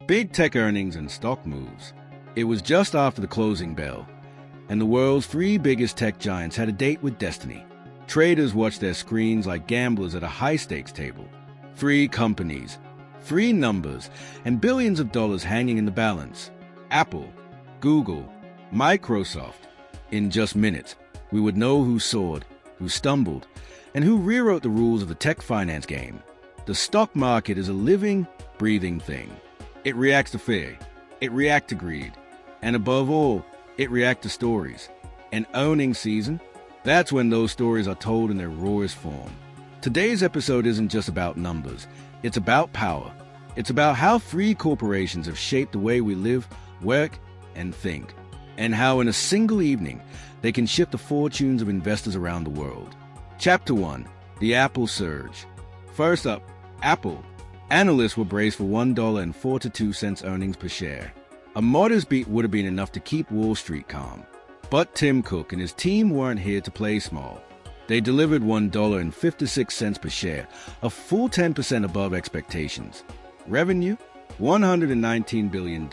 Big tech earnings and stock moves. It was just after the closing bell, and the world's three biggest tech giants had a date with destiny. Traders watched their screens like gamblers at a high-stakes table. Three companies, three numbers, and billions of dollars hanging in the balance. Apple, Google, Microsoft. In just minutes, we would know who soared, who stumbled, and who rewrote the rules of the tech finance game. The stock market is a living, breathing thing. It reacts to fear, it reacts to greed, and above all, it reacts to stories. And earnings season, that's when those stories are told in their rawest form. Today's episode isn't just about numbers, it's about power. It's about how three corporations have shaped the way we live, work, and think, and how in a single evening, they can shift the fortunes of investors around the world. Chapter 1. The Apple Surge. First up, Apple. Analysts were braced for $1.42 earnings per share. A modest beat would have been enough to keep Wall Street calm. But Tim Cook and his team weren't here to play small. They delivered $1.56 per share, a full 10% above expectations. Revenue? $119 billion.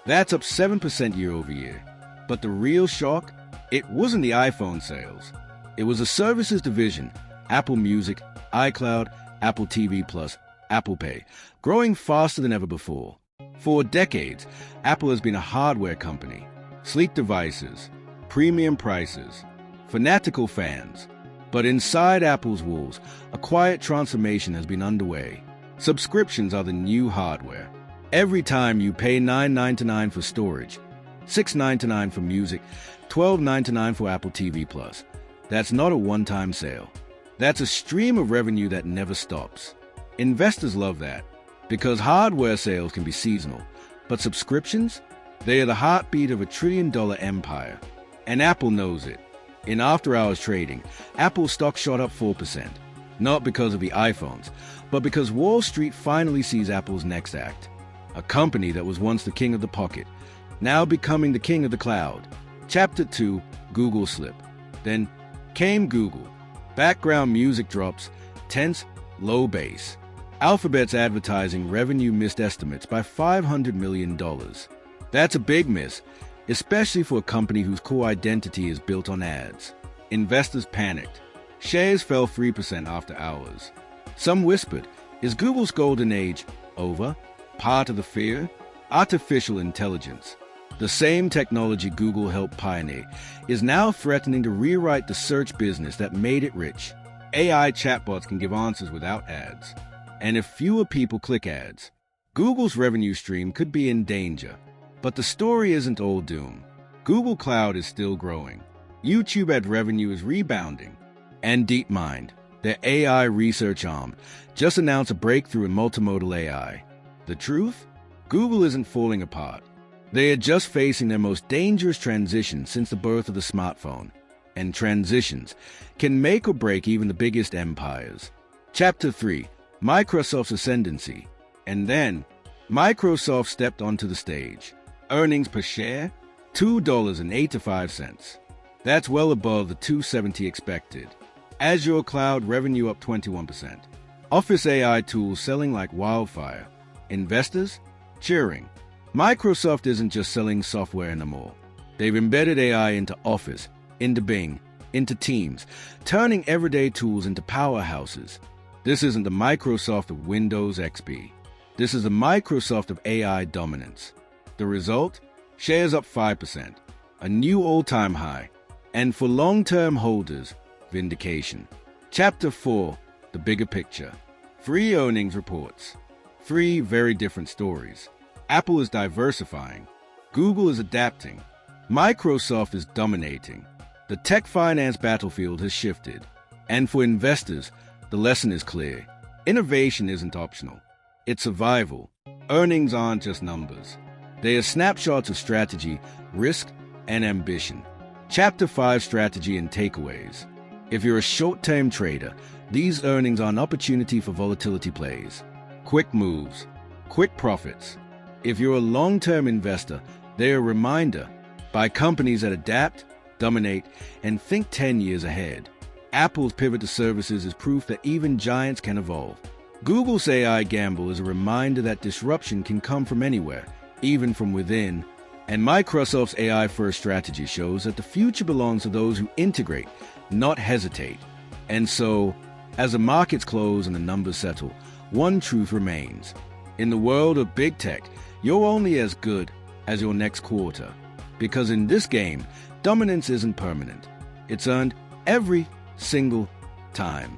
That's up 7% year over year. But the real shock? It wasn't the iPhone sales. It was the services division, Apple Music, iCloud, Apple TV+, Apple Pay, growing faster than ever before. For decades, Apple has been a hardware company. Sleek devices, premium prices, fanatical fans. But inside Apple's walls, a quiet transformation has been underway. Subscriptions are the new hardware. Every time you pay $9.99 for storage, $6.99 for music, $12.99 for Apple TV+. That's not a one-time sale. That's a stream of revenue that never stops. Investors love that, because hardware sales can be seasonal, but subscriptions? They are the heartbeat of a trillion-dollar empire. And Apple knows it. In after-hours trading, Apple's stock shot up 4%, not because of the iPhones, but because Wall Street finally sees Apple's next act. A company that was once the king of the pocket, now becoming the king of the cloud. Chapter 2, Google Slip. Then came Google. Background music drops, tense, low bass. Alphabet's advertising revenue missed estimates by $500 million. That's a big miss, especially for a company whose core identity is built on ads. Investors panicked. Shares fell 3% after hours. Some whispered, is Google's golden age over? Part of the fear? Artificial intelligence. The same technology Google helped pioneer is now threatening to rewrite the search business that made it rich. AI chatbots can give answers without ads. And if fewer people click ads, Google's revenue stream could be in danger. But the story isn't all doom. Google Cloud is still growing. YouTube ad revenue is rebounding. And DeepMind, their AI research arm, just announced a breakthrough in multimodal AI. The truth? Google isn't falling apart. They are just facing their most dangerous transition since the birth of the smartphone. And transitions can make or break even the biggest empires. Chapter 3. Microsoft's ascendancy. And then, Microsoft stepped onto the stage. Earnings per share? $2.85. That's well above the $2.70 expected. Azure Cloud revenue up 21%. Office AI tools selling like wildfire. Investors? Cheering. Microsoft isn't just selling software anymore. They've embedded AI into Office, into Bing, into Teams, turning everyday tools into powerhouses. This isn't the Microsoft of Windows XP. This is the Microsoft of AI dominance. The result? Shares up 5%, a new all-time high. And for long-term holders, vindication. Chapter 4, the bigger picture. 3 earnings reports. 3 very different stories. Apple is diversifying. Google is adapting. Microsoft is dominating. The tech finance battlefield has shifted. And for investors, the lesson is clear. Innovation isn't optional. It's survival. Earnings aren't just numbers. They are snapshots of strategy, risk, and ambition. Chapter 5, Strategy and Takeaways. If you're a short-term trader, these earnings are an opportunity for volatility plays. Quick moves, quick profits. If you're a long-term investor, they're a reminder. Buy companies that adapt, dominate, and think 10 years ahead. Apple's pivot to services is proof that even giants can evolve. Google's AI gamble is a reminder that disruption can come from anywhere, even from within. And Microsoft's AI-first strategy shows that the future belongs to those who integrate, not hesitate. And so, as the markets close and the numbers settle, one truth remains. In the world of big tech, you're only as good as your next quarter. Because in this game, dominance isn't permanent. It's earned every single time.